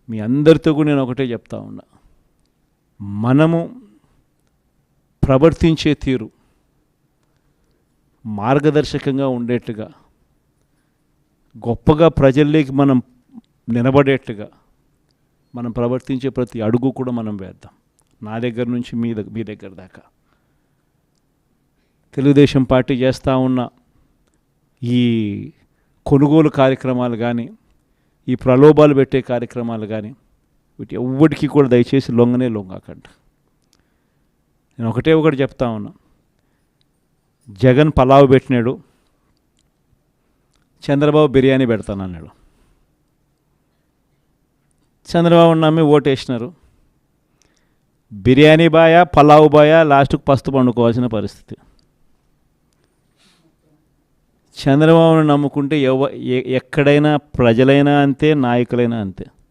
మీ అందరితో కూడా నేను ఒకటే చెప్తా ఉన్నా, మనము ప్రవర్తించే తీరు మార్గదర్శకంగా ఉండేట్టుగా, గొప్పగా ప్రజల్లోకి మనం నిలబడేట్టుగా మనం ప్రవర్తించే ప్రతి అడుగు కూడా మనం వేద్దాం. నా దగ్గర నుంచి మీ దగ్గర దాకా. తెలుగుదేశం పార్టీ చేస్తూ ఉన్న ఈ కొనుగోలు కార్యక్రమాలు కానీ, ఈ ప్రలోభాలు పెట్టే కార్యక్రమాలు కానీ, వీటి ఎవ్వడికి కూడా దయచేసి లొంగకండి. నేను ఒకటి చెప్తా ఉన్నా, జగన్ పలావ్ పెట్టినాడు, చంద్రబాబు బిర్యానీ పెడతానన్నాడు. చంద్రబాబు నమ్మి ఓటేసినారు. బిర్యానీ బాయా పలావ్ బాయా లాస్ట్కు పస్తు పండుకోవాల్సిన పరిస్థితి. చంద్రబాబును నమ్ముకుంటే ఎక్కడైనా ప్రజలైనా అంతే, నాయకులైనా అంతే.